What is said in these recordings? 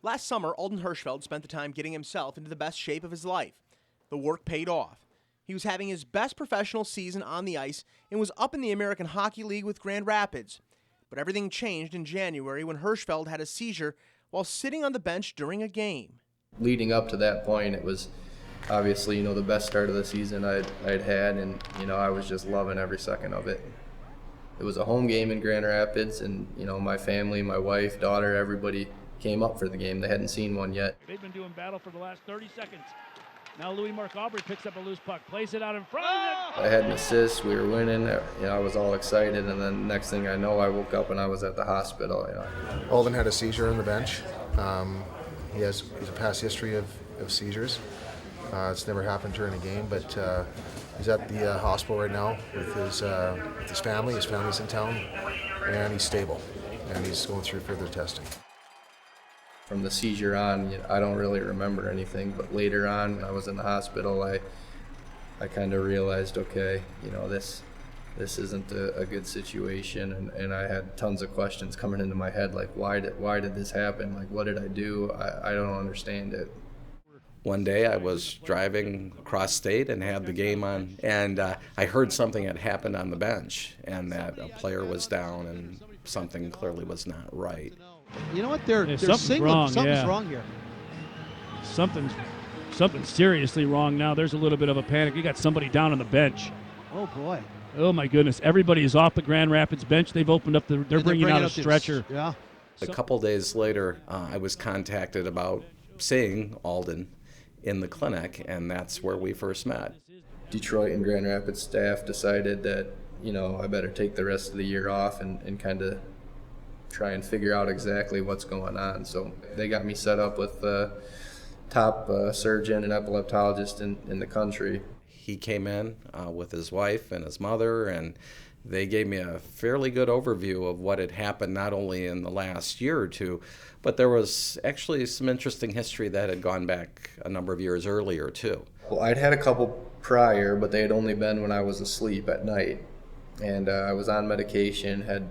Last summer, Alden Hirschfeld spent the time getting himself into the best shape of his life. The work paid off. He was having his best professional season on the ice and was up in the American Hockey League with Grand Rapids. But everything changed in January when Hirschfeld had a seizure while sitting on the bench during a game. Leading up to that point, it was obviously, the best start of the season I'd had, and, I was just loving every second of it. It was a home game in Grand Rapids, and, my family, my wife, daughter, everybody came up for the game. They hadn't seen one yet. They've been doing battle for the last 30 seconds. Now Louis-Marc Aubry picks up a loose puck, plays it out in front. I had an assist, we were winning, I was all excited, and then next thing I know, I woke up and I was at the hospital. Alden had a seizure on the bench. He has a past history of seizures. It's never happened during a game, but he's at the hospital right now with his family. His family's in town, and he's stable, and he's going through further testing. From the seizure on, I don't really remember anything, but later on, when I was in the hospital, I kind of realized, okay, this isn't a good situation, and I had tons of questions coming into my head, like why did this happen? Like, what did I do? I don't understand it. One day I was driving across state and had the game on, and I heard something had happened on the bench, and that a player was down, and something clearly was not right. You know what? They're something's wrong. Something's wrong here. Something's seriously wrong now. There's a little bit of a panic. You got somebody down on the bench. Oh boy. Oh my goodness! Everybody is off the Grand Rapids bench. They've opened up they're bringing out a stretcher. Yeah. A couple days later, I was contacted about seeing Alden in the clinic, and that's where we first met. Detroit and Grand Rapids staff decided that, I better take the rest of the year off and kind of try and figure out exactly what's going on. So they got me set up with the top surgeon and epileptologist in the country. He came in with his wife and his mother, and they gave me a fairly good overview of what had happened not only in the last year or two, but there was actually some interesting history that had gone back a number of years earlier too. Well, I'd had a couple prior, but they had only been when I was asleep at night. And I was on medication, had,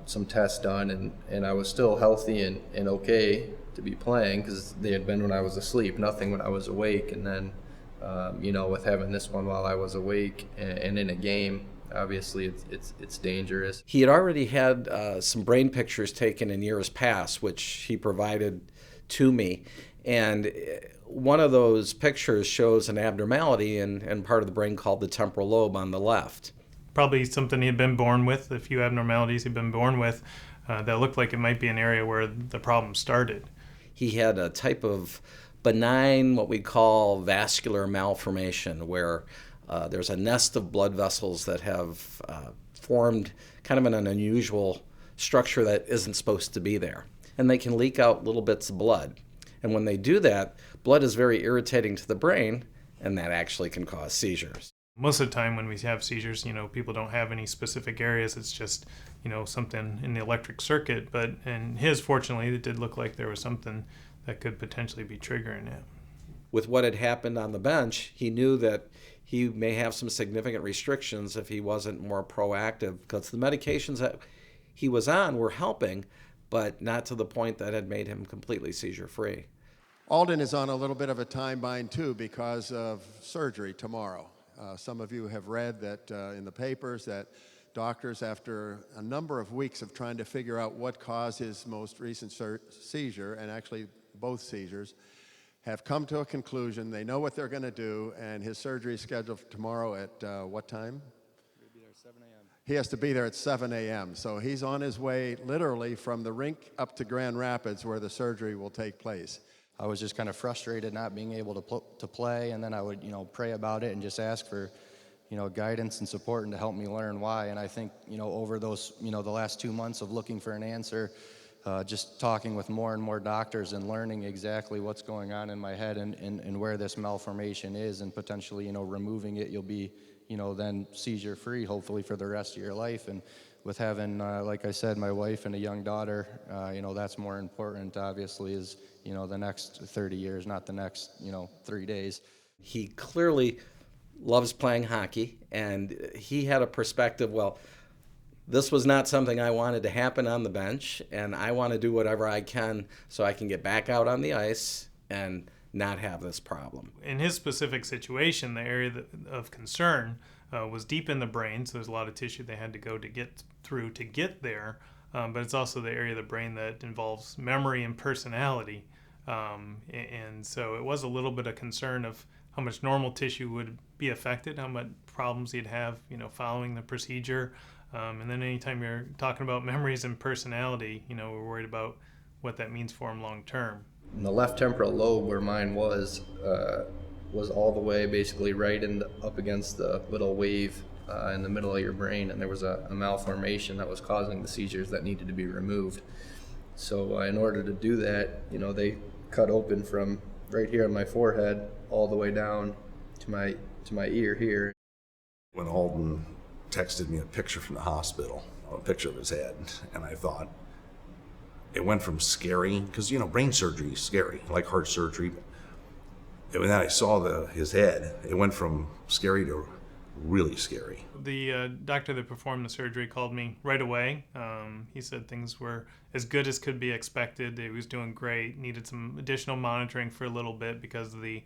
some tests done, and I was still healthy and okay to be playing because they had been when I was asleep, nothing when I was awake. And then, with having this one while I was awake and in a game, obviously it's dangerous. He had already had some brain pictures taken in years past, which he provided to me. And one of those pictures shows an abnormality in part of the brain called the temporal lobe on the left. Probably something he'd been born with, a few abnormalities he'd been born with that looked like it might be an area where the problem started. He had a type of benign, what we call vascular malformation, where there's a nest of blood vessels that have formed kind of an unusual structure that isn't supposed to be there. And they can leak out little bits of blood. And when they do that, blood is very irritating to the brain, and that actually can cause seizures. Most of the time when we have seizures, people don't have any specific areas. It's just, something in the electric circuit. But in his, fortunately, it did look like there was something that could potentially be triggering it. With what had happened on the bench, he knew that he may have some significant restrictions if he wasn't more proactive, because the medications that he was on were helping, but not to the point that had made him completely seizure-free. Alden is on a little bit of a time bind, too, because of surgery tomorrow. Some of you have read that in the papers that doctors, after a number of weeks of trying to figure out what caused his most recent seizure, and actually both seizures, have come to a conclusion. They know what they're going to do, and his surgery is scheduled for tomorrow at what time? He'll be there at 7 a.m. He has to be there at 7 a.m. So he's on his way literally from the rink up to Grand Rapids where the surgery will take place. I was just kind of frustrated not being able to play, and then I would, pray about it and just ask for, guidance and support and to help me learn why. And I think, over those, the last 2 months of looking for an answer, just talking with more and more doctors and learning exactly what's going on in my head and where this malformation is, and potentially, removing it, you'll be, then seizure-free, hopefully, for the rest of your life. And with having, like I said, my wife and a young daughter, that's more important, obviously, is, the next 30 years, not the next, 3 days. He clearly loves playing hockey, and he had a perspective, well, This was not something I wanted to happen on the bench, and I want to do whatever I can so I can get back out on the ice and not have this problem. In his specific situation, the area of concern was deep in the brain, so there's a lot of tissue they had to go to get through to get there, but it's also the area of the brain that involves memory and personality. And so it was a little bit of concern of how much normal tissue would be affected, how much problems he'd have, following the procedure. And then anytime you're talking about memories and personality, we're worried about what that means for him long term. And the left temporal lobe, where mine was all the way basically right up against the little wave in the middle of your brain, and there was a malformation that was causing the seizures that needed to be removed. So in order to do that, they cut open from right here on my forehead all the way down to my ear here. When Alden texted me a picture from the hospital, a picture of his head, and I thought, it went from scary, because brain surgery is scary, like heart surgery. And then I saw his head, it went from scary to really scary. The doctor that performed the surgery called me right away. He said things were as good as could be expected. He was doing great, needed some additional monitoring for a little bit because of the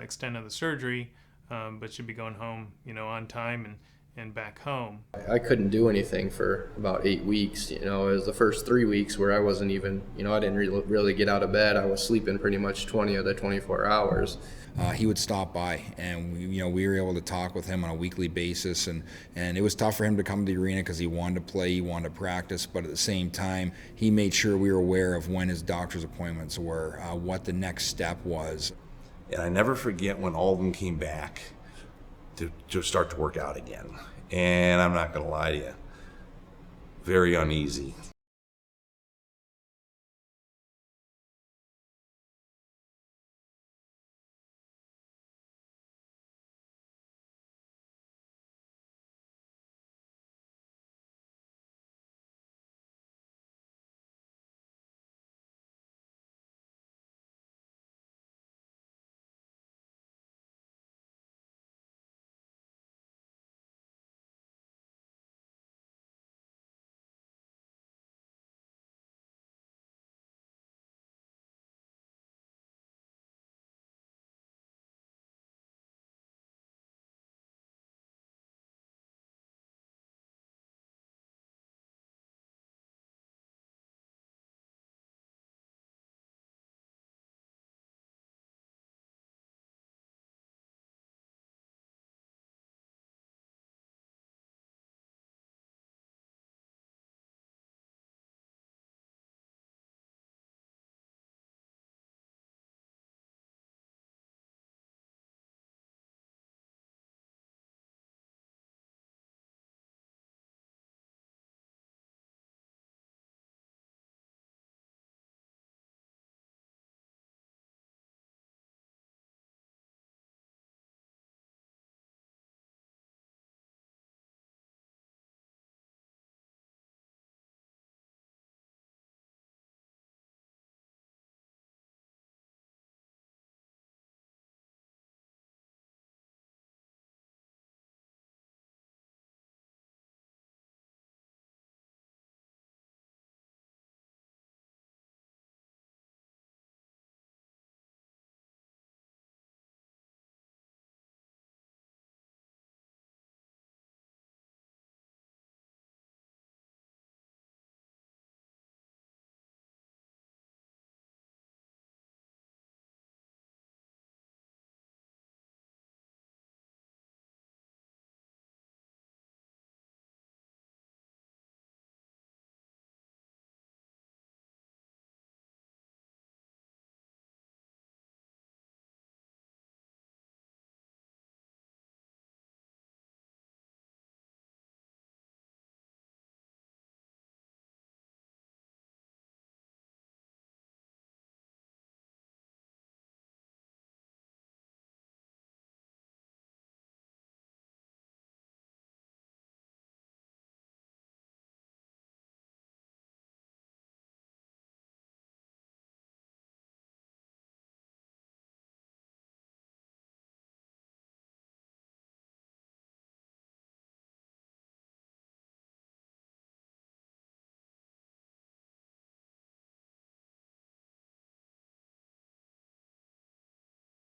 extent of the surgery, but should be going home, on time and back home. I couldn't do anything for about 8 weeks. It was the first 3 weeks where I wasn't even, I didn't really get out of bed. I was sleeping pretty much 20 of the 24 hours. He would stop by, and we were able to talk with him on a weekly basis, and it was tough for him to come to the arena because he wanted to play, he wanted to practice, but at the same time, he made sure we were aware of when his doctor's appointments were, what the next step was. And I never forget when Alden came back to start to work out again. And I'm not going to lie to you, very uneasy.